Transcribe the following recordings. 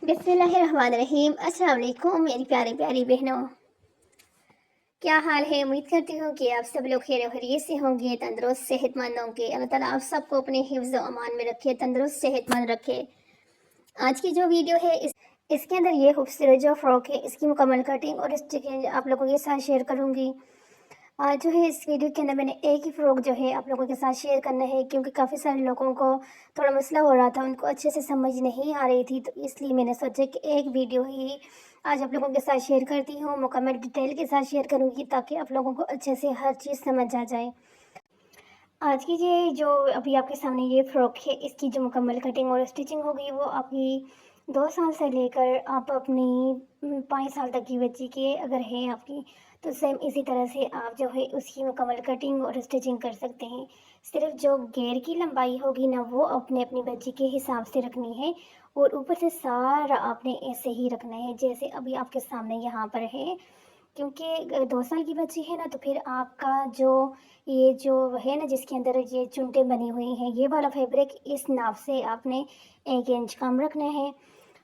बिस्मिल्लाहिर्रहमानिर्रहीम। अस्सलाम वालेकुम मेरी प्यारी प्यारी बहनों, क्या हाल है। उम्मीद करती हूँ कि आप सब लोग खैर खैरियत से होंगे, तंदुरुस्त सेहतमंद होंगे। अल्लाह ताला आप सबको अपने हिफ्ज़ व अमान में रखे, तंदुरुस्त सेहतमंद रखे। आज की जो वीडियो है इसके अंदर ये खूबसूरत जो फ़्रॉक है इसकी मुकम्मल कटिंग और स्टिचिंग आप लोगों के साथ शेयर करूँगी। आज जो है इस वीडियो के अंदर मैंने एक ही फ़्रॉक जो है आप लोगों के साथ शेयर करना है, क्योंकि काफ़ी सारे लोगों को थोड़ा मसला हो रहा था, उनको अच्छे से समझ नहीं आ रही थी, तो इसलिए मैंने सोचा कि एक वीडियो ही आज आप लोगों के साथ शेयर करती हूँ, मुकम्मल डिटेल के साथ शेयर करूँगी ताकि आप लोगों को अच्छे से हर चीज़ समझ आ जाए। आज की ये जो अभी आपके सामने ये फ़्रॉक है, इसकी जो मुकम्मल कटिंग और स्टिचिंग होगी वो आपकी 2 साल से लेकर आप अपनी 5 साल तक की बच्ची की अगर है आपकी, तो सेम इसी तरह से आप जो है उसकी मुकम्मल कटिंग और स्टिचिंग कर सकते हैं। सिर्फ जो घेर की लंबाई होगी ना वो अपने अपनी बच्ची के हिसाब से रखनी है, और ऊपर से सारा आपने ऐसे ही रखना है जैसे अभी आपके सामने यहाँ पर है। क्योंकि 2 साल की बच्ची है ना, तो फिर आपका जो ये जो है ना जिसके अंदर ये चुनटें बनी हुई हैं, ये वाला फैब्रिक इस नाप से आपने 1 इंच कम रखना है।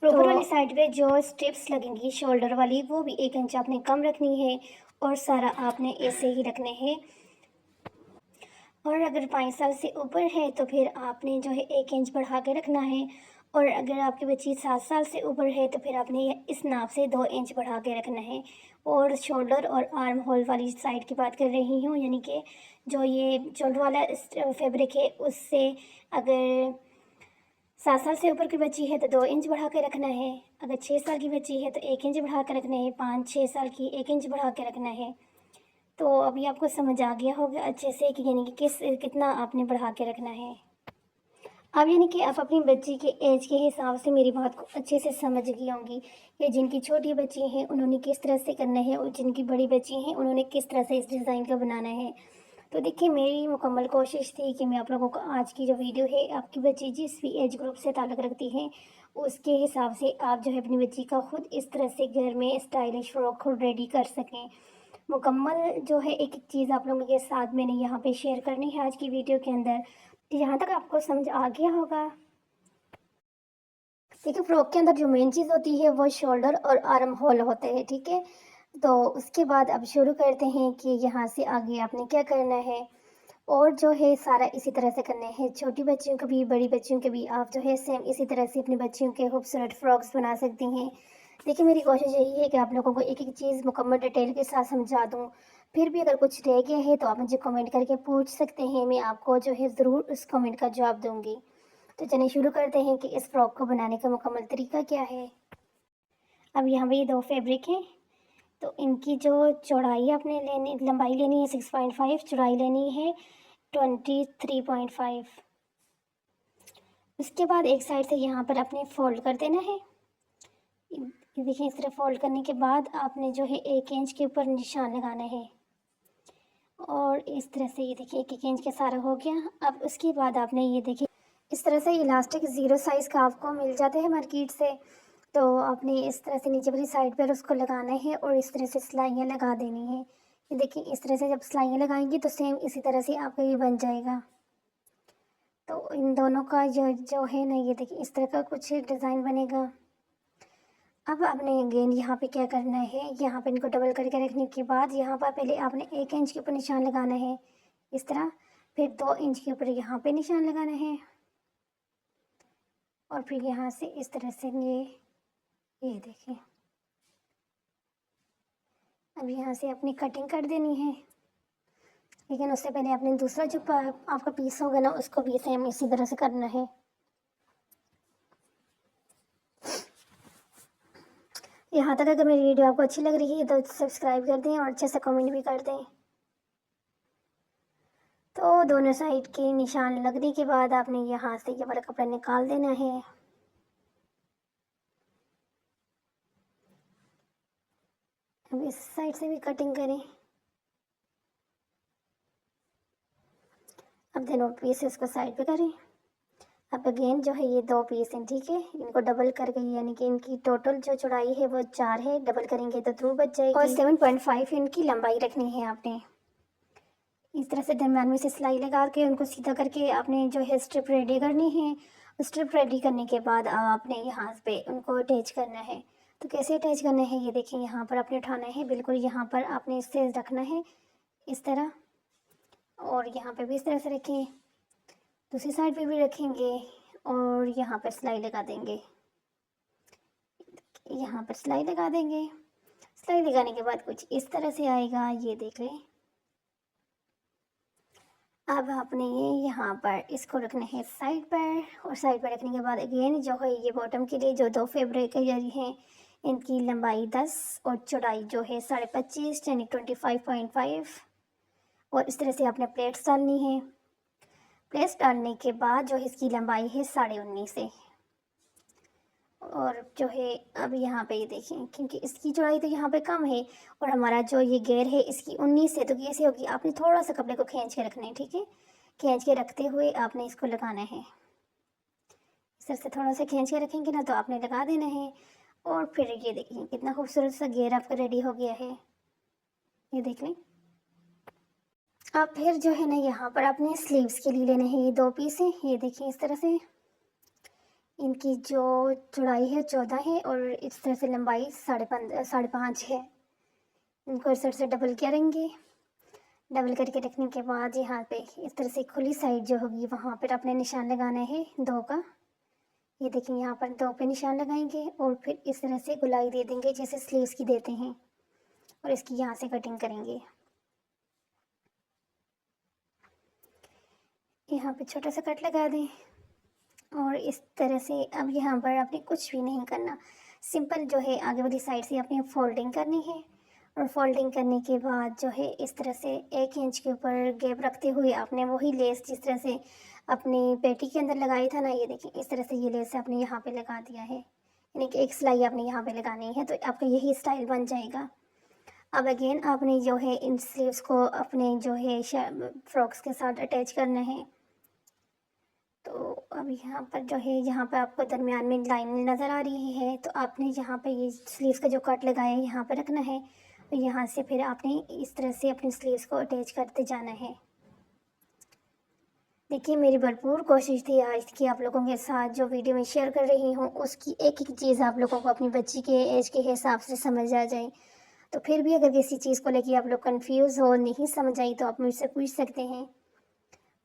तो ऊपर वाली साइड पे जो स्ट्रिप्स लगेंगी शोल्डर वाली वो भी 1 इंच आपने कम रखनी है, और सारा आपने ऐसे ही रखने हैं। और अगर 5 साल से ऊपर है तो फिर आपने जो है 1 इंच बढ़ा के रखना है, और अगर आपकी बच्ची 7 साल से ऊपर है तो फिर आपने इस नाप से 2 इंच बढ़ा के रखना है। और शोल्डर और आर्म होल वाली साइड की बात कर रही हूँ, यानी कि जो ये शोल्डर वाला फैब्रिक है उससे अगर 7 साल से ऊपर की बच्ची है तो 2 इंच बढ़ा के रखना है, अगर 6 साल की बच्ची है तो 1 इंच बढ़ा के रखना है, 5-6 साल की 1 इंच बढ़ा के रखना है। तो अभी आपको समझ आ गया होगा अच्छे से कि यानी कि कितना आपने बढ़ा के रखना है। अब यानी कि आप अपनी बच्ची के एज के हिसाब से मेरी बात को अच्छे से समझ गई होंगी कि जिनकी छोटी बच्ची हैं उन्होंने किस तरह से करना है, और जिनकी बड़ी बच्ची हैं उन्होंने किस तरह से इस डिज़ाइन का बनाना है। तो देखिए, मेरी मुकम्मल कोशिश थी कि मैं आप लोगों को आज की जो वीडियो है, आपकी बच्ची जिस भी एज ग्रुप से ताल्लुक़ रखती है उसके हिसाब से आप जो है अपनी बच्ची का खुद इस तरह से घर में स्टाइलिश फ्रॉक खुद रेडी कर सकें। मुकम्मल जो है एक एक चीज़ आप लोगों के साथ मैंने यहाँ पे शेयर करनी है आज की वीडियो के अंदर। यहाँ तक आपको समझ आ गया होगा। देखिए, फ्रॉक के अंदर जो मेन चीज़ होती है वो शोल्डर और आर्म होल होते हैं, ठीक है। तो उसके बाद अब शुरू करते हैं कि यहाँ से आगे आपने क्या करना है, और जो है सारा इसी तरह से करना है। छोटी बच्चियों को भी बड़ी बच्चियों के भी आप जो है सेम इसी तरह से अपनी बच्चियों के खूबसूरत फ्रॉक्स बना सकती हैं। देखिए, मेरी कोशिश यही है कि आप लोगों को एक एक चीज़ मुकम्मल डिटेल के साथ समझा दूँ। फिर भी अगर कुछ रह गया है तो आप मुझे कमेंट करके पूछ सकते हैं, मैं आपको जो है ज़रूर उस कमेंट का जवाब दूँगी। तो चलिए शुरू करते हैं कि इस फ्रॉक को बनाने का मुकम्मल तरीका क्या है। अब यहाँ पे ये 2 फैब्रिक हैं, तो इनकी जो चौड़ाई आपने लेनी लंबाई लेनी है 6.5, चौड़ाई लेनी है 23.5। उसके बाद एक साइड से यहाँ पर आपने फ़ोल्ड कर देना है। ये देखिए, इस तरह फ़ोल्ड करने के बाद आपने जो है 1 इंच के ऊपर निशान लगाना है, और इस तरह से ये देखिए 1-1 इंच का सारा हो गया। अब उसके बाद आपने ये देखिए इस तरह से इलास्टिक ज़ीरो साइज़ का आपको मिल जाते हैं मार्केट से, तो आपने इस तरह से नीचे वाली साइड पर उसको लगाना है और इस तरह से सिलाइयाँ लगा देनी है। ये देखिए, इस तरह से जब सिलाइयाँ लगाएंगी तो सेम इसी तरह से आपका ये बन जाएगा। तो इन दोनों का जो जो है ना, ये देखिए इस तरह का कुछ डिज़ाइन बनेगा। अब आपने अगेन यहाँ पे क्या करना है, यहाँ पे इनको डबल करके रखने के बाद यहाँ पर पहले आपने 1 इंच के ऊपर निशान लगाना है इस तरह, फिर 2 इंच के ऊपर यहाँ पे निशान लगाना है, और फिर यहाँ से इस तरह से ये देखिए। अब यहाँ से अपनी कटिंग कर देनी है, लेकिन उससे पहले आपने दूसरा जो आपका पीस होगा ना उसको भी सेम इसी तरह से करना है। यहाँ तक अगर मेरी वीडियो आपको अच्छी लग रही है तो सब्सक्राइब कर दें और अच्छे से कमेंट भी कर दें। तो दोनों साइड के निशान लगने के बाद आपने यहाँ से ये वाला कपड़ा निकाल देना है। अब इस साइड से भी कटिंग करें। अब दोनों पीस इसको साइड पे करें। अब अगेन जो है ये 2 पीस हैं, ठीक है, इनको डबल करके यानी कि इनकी टोटल जो चौड़ाई है वो 4 है, डबल करेंगे तो थ्रू बच जाएगी, और 7.5 इनकी लंबाई रखनी है आपने। इस तरह से दरम्यान में से सिलाई लगा के उनको सीधा करके आपने जो है स्ट्रिप रेडी करनी है, स्ट्रिप रेडी करने के बाद आपने यहाँ पे उनको अटैच करना है। तो कैसे अटैच करना है ये देखिए, यहाँ पर आपने उठाना है, बिल्कुल यहाँ पर आपने इसे रखना है इस तरह, और यहाँ पे भी इस तरह से रखें, दूसरी साइड पे भी रखेंगे और यहाँ पर सिलाई लगा देंगे। यहाँ पर सिलाई लगा देंगे। सिलाई लगाने के बाद कुछ इस तरह से आएगा, ये देख लें। अब आपने ये यहाँ पर इसको रखना है साइड पर, और साइड पर रखने के बाद अगेन जो है ये बॉटम के लिए जो दो फैब्रिक हैं इनकी लंबाई 10 और चौड़ाई जो है 25.5 यानी 25.5, और इस तरह से आपने प्लेट्स डालनी है। प्लेट्स डालने के बाद जो इसकी लंबाई है 19.5 है, और जो है अब यहाँ पे ये देखें, क्योंकि इसकी चौड़ाई तो यहाँ पे कम है और हमारा जो ये घेर है इसकी 19 है, तो कैसे होगी, आपने थोड़ा सा कपड़े को खींच के रखना है, ठीक है। खींच के रखते हुए आपने इसको लगाना है, इस तरह से थोड़ा सा खींच के रखेंगे ना तो आपने लगा देना है। और फिर ये देखिए कितना खूबसूरत सा घेर आपका रेडी हो गया है, ये देख लें। अब फिर जो है ना यहाँ पर आपने स्लीव्स के लिए लेने हैं ये 2 पीस हैं, ये देखिए इस तरह से। इनकी जो चौड़ाई है 14 है और इस तरह से लंबाई 5.5 है। इनको इस तरह से डबल करेंगे। डबल करके रखने के बाद यहाँ पे इस तरह से खुली साइड जो होगी वहाँ पर आपने निशान लगाना है 2 का। ये देखिए यहाँ पर 2 पे निशान लगाएंगे और फिर इस तरह से गुलाई दे देंगे जैसे स्लीव्स की देते हैं, और इसकी यहाँ से कटिंग करेंगे। यहाँ पे छोटा सा कट लगा दें और इस तरह से अब यहाँ पर आपने कुछ भी नहीं करना, सिंपल जो है आगे वाली साइड से आपने फोल्डिंग करनी है, और फोल्डिंग करने के बाद जो है इस तरह से 1 इंच के ऊपर गैप रखते हुए आपने वही लेस जिस तरह से अपनी पेटी के अंदर लगाया था ना, ये देखिए इस तरह से ये लेस आपने यहाँ पे लगा दिया है, यानी कि एक सिलाई आपने यहाँ पे लगानी है, तो आपका यही स्टाइल बन जाएगा। अब अगेन आपने जो है इन स्लीव्स को अपने जो है फ्रॉक्स के साथ अटैच करना है। तो अब यहाँ पर जो है यहाँ पर आपको दरमियान में लाइन नज़र आ रही है, तो आपने यहाँ पे ये स्लीव्स का जो कट लगाया है यहाँ पर रखना है, और यहाँ से फिर आपने इस तरह से अपनी स्लीव्स को अटैच करते जाना है। देखिए मेरी भरपूर कोशिश थी आज की आप लोगों के साथ जो वीडियो मैं शेयर कर रही हूँ उसकी एक एक चीज़ आप लोगों को अपनी बच्ची के एज के हिसाब से समझ आ जाए। तो फिर भी अगर किसी चीज़ को लेकर आप लोग कंफ्यूज हो, नहीं समझ आई, तो आप मुझसे पूछ सकते हैं।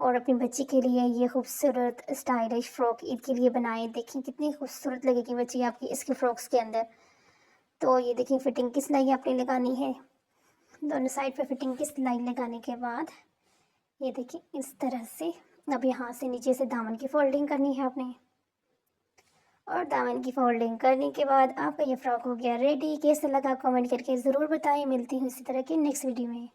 और अपनी बच्ची के लिए ये खूबसूरत स्टाइलिश फ़्रॉक ईद के लिए बनाएं। देखिए कितनी खूबसूरत लगेगी बच्ची आपकी इसके फ्रॉक्स के अंदर। तो ये देखिए फिटिंग की सिलाई आपने लगानी है, दोनों साइड पे फिटिंग की सिलाई लगाने के बाद ये देखिए इस तरह से अब यहाँ से नीचे से दामन की फोल्डिंग करनी है आपने, और दामन की फोल्डिंग करने के बाद आपका ये फ़्रॉक हो गया रेडी। कैसा लगा कमेंट करके ज़रूर बताएं। मिलती हूँ इसी तरह की नेक्स्ट वीडियो में।